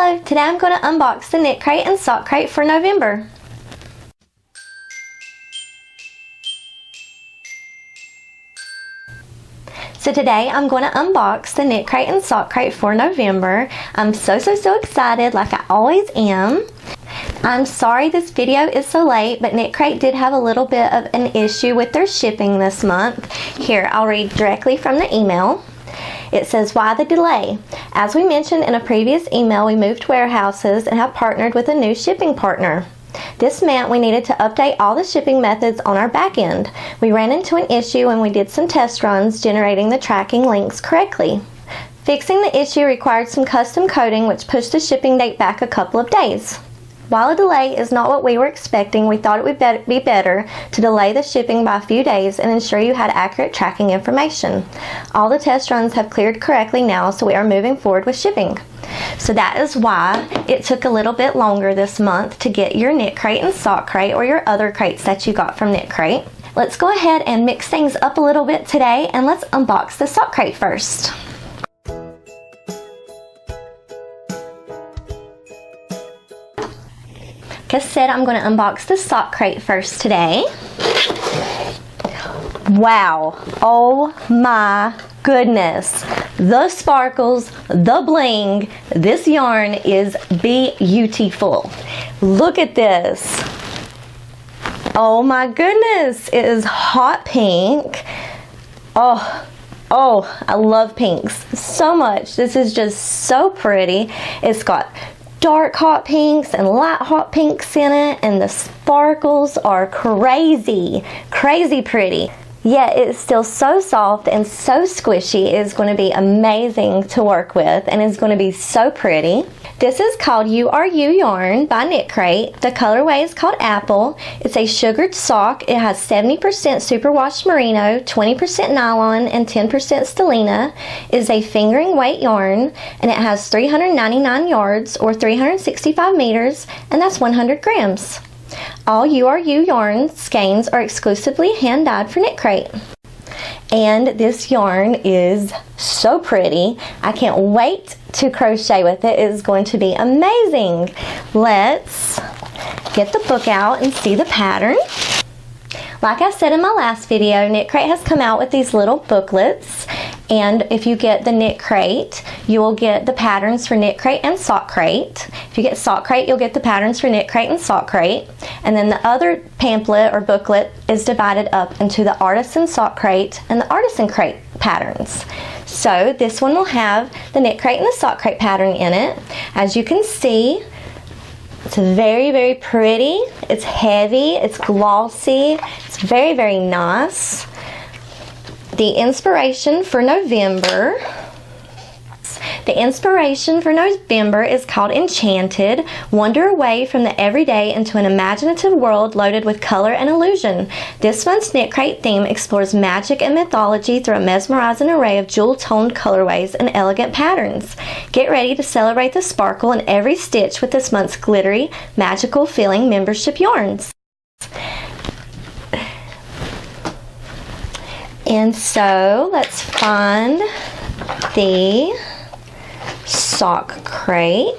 Hello, today I'm going to unbox the KnitCrate and Sock Crate for November. So today I'm going to unbox the KnitCrate and Sock Crate for November. I'm so excited, like I always am. I'm sorry this video is so late, but KnitCrate did have a little bit of an issue with their shipping this month. Here, I'll read directly from the email. It says, why the delay? As we mentioned in a previous email, we moved warehouses and have partnered with a new shipping partner. This meant we needed to update all the shipping methods on our back end. We ran into an issue when we did some test runs generating the tracking links correctly. Fixing the issue required some custom coding which pushed the shipping date back a couple of days. While a delay is not what we were expecting, we thought it would be better to delay the shipping by a few days and ensure you had accurate tracking information. All the test runs have cleared correctly now, so we are moving forward with shipping. So that is why it took a little bit longer this month to get your KnitCrate and Sock Crate or your other crates that you got from KnitCrate. Let's go ahead and mix things up a little bit today, and let's unbox the Sock Crate first. Like I said, I'm going to unbox the Sock Crate first today. Wow, oh my goodness, the sparkles, the bling, this yarn is beautiful. Look at this. Oh my goodness, it is hot pink. Oh, I love pinks so much. This is just so pretty. It's got dark hot pinks and light hot pinks in it, and the sparkles are crazy pretty. Yet it's still so soft and so squishy. It is going to be amazing to work with and is going to be so pretty. This is called You Are You yarn by KnitCrate. The colorway is called Apple. It's a sugared sock. It has 70% superwash merino, 20% nylon, and 10% stellina. It is a fingering weight yarn, and it has 399 yards or 365 meters, and that's 100 grams. All You Are You yarn skeins are exclusively hand dyed for KnitCrate. And this yarn is so pretty. I can't wait to crochet with it. It is going to be amazing. Let's get the book out and see the pattern. Like I said in my last video, KnitCrate has come out with these little booklets, and if you get the KnitCrate, you will get the patterns for KnitCrate and Sock Crate. If you get Sock Crate, you'll get the patterns for KnitCrate and Sock Crate. And then the other pamphlet or booklet is divided up into the Artisan Sock Crate and the Artisan Crate patterns. So this one will have the KnitCrate and the Sock Crate pattern in it. As you can see, it's very pretty. It's heavy, it's glossy, it's very nice. The inspiration for November. The inspiration for November is called Enchanted. Wander away from the everyday into an imaginative world loaded with color and illusion. This month's KnitCrate theme explores magic and mythology through a mesmerizing array of jewel-toned colorways and elegant patterns. Get ready to celebrate the sparkle in every stitch with this month's glittery, magical feeling membership yarns. And so let's find the Sock Crate.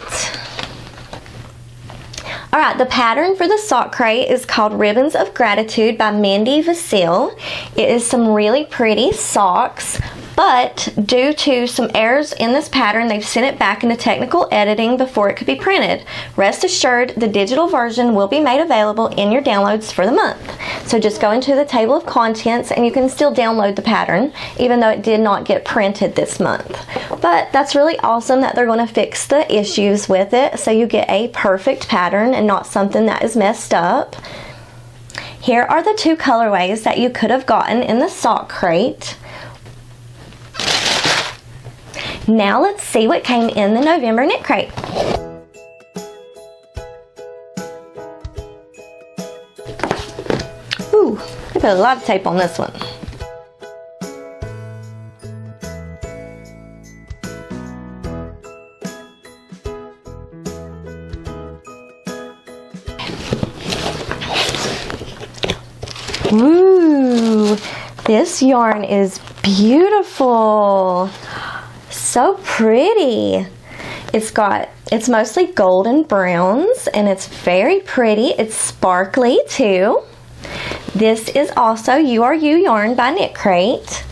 Alright, the pattern for the Sock Crate is called Ribbons of Gratitude by Mindy Vasile. It is some really pretty socks, but due to some errors in this pattern, they've sent it back into technical editing before it could be printed. Rest assured, the digital version will be made available in your downloads for the month. So just go into the table of contents and you can still download the pattern, even though it did not get printed this month. But that's really awesome that they're going to fix the issues with it, so you get a perfect pattern and not something that is messed up. Here are the two colorways that you could have gotten in the Sock Crate. Now let's see what came in the November KnitCrate. Ooh, I put a lot of tape on this one. Ooh, this yarn is beautiful. So pretty. It's mostly golden browns, and it's very pretty. It's sparkly too. This is also URU yarn by KnitCrate.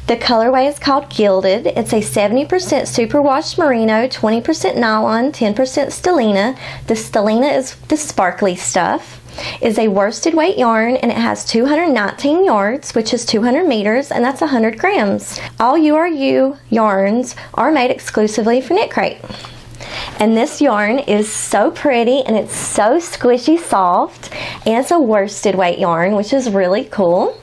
The colorway is called Gilded. It's a 70% superwash merino, 20% nylon, 10% stellina. The stellina is the sparkly stuff. Is a worsted weight yarn, and it has 219 yards, which is 200 meters, and that's 100 grams. All URU yarns are made exclusively for KnitCrate. And this yarn is so pretty, and it's so squishy soft, and it's a worsted weight yarn, which is really cool.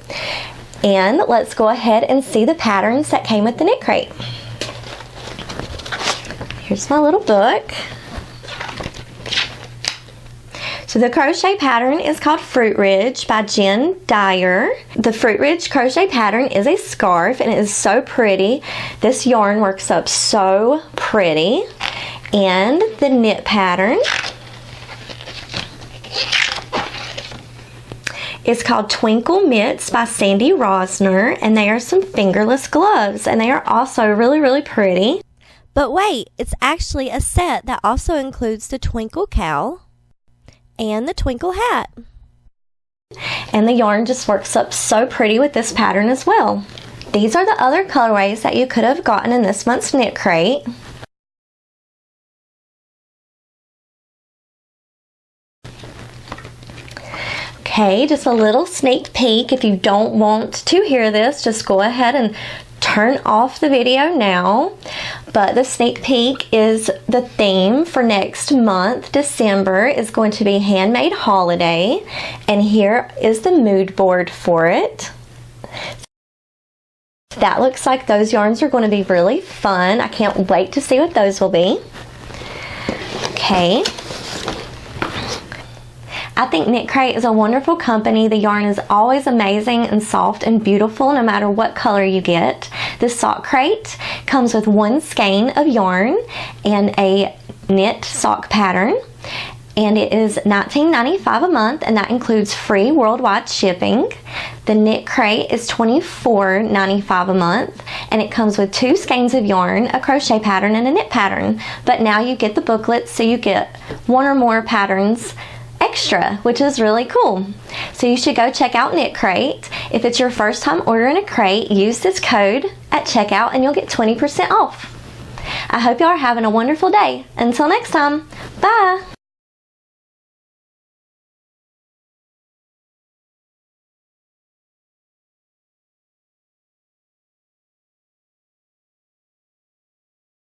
And let's go ahead and see the patterns that came with the KnitCrate. Here's my little book. So the crochet pattern is called Fruit Ridge by Jen Dyer. The Fruit Ridge crochet pattern is a scarf, and it is so pretty. This yarn works up so pretty. And the knit pattern is called Twinkle Mitts by Sandy Rosner, and they are some fingerless gloves, and they are also really, really pretty. But wait, it's actually a set that also includes the Twinkle Cowl and the Twinkle Hat. And the yarn just works up so pretty with this pattern as well. These are the other colorways that you could have gotten in this month's KnitCrate. Okay, just a little sneak peek. If you don't want to hear this, just go ahead and turn off the video now. But the sneak peek is the theme for next month. December is going to be Handmade Holiday, and here is the mood board for it. That looks like those yarns are going to be really fun. I can't wait to see what those will be. Okay. I think KnitCrate is a wonderful company. The yarn is always amazing and soft and beautiful no matter what color you get. The sock crate comes with one skein of yarn and a knit sock pattern, and it is $19.95 a month, and that includes free worldwide shipping. The KnitCrate is $24.95 a month, and it comes with two skeins of yarn, a crochet pattern, and a knit pattern. But now you get the booklet, so you get one or more patterns extra, which is really cool. So you should go check out KnitCrate. If it's your first time ordering a crate, use this code at checkout and you'll get 20% off. I hope y'all are having a wonderful day. Until next time, bye!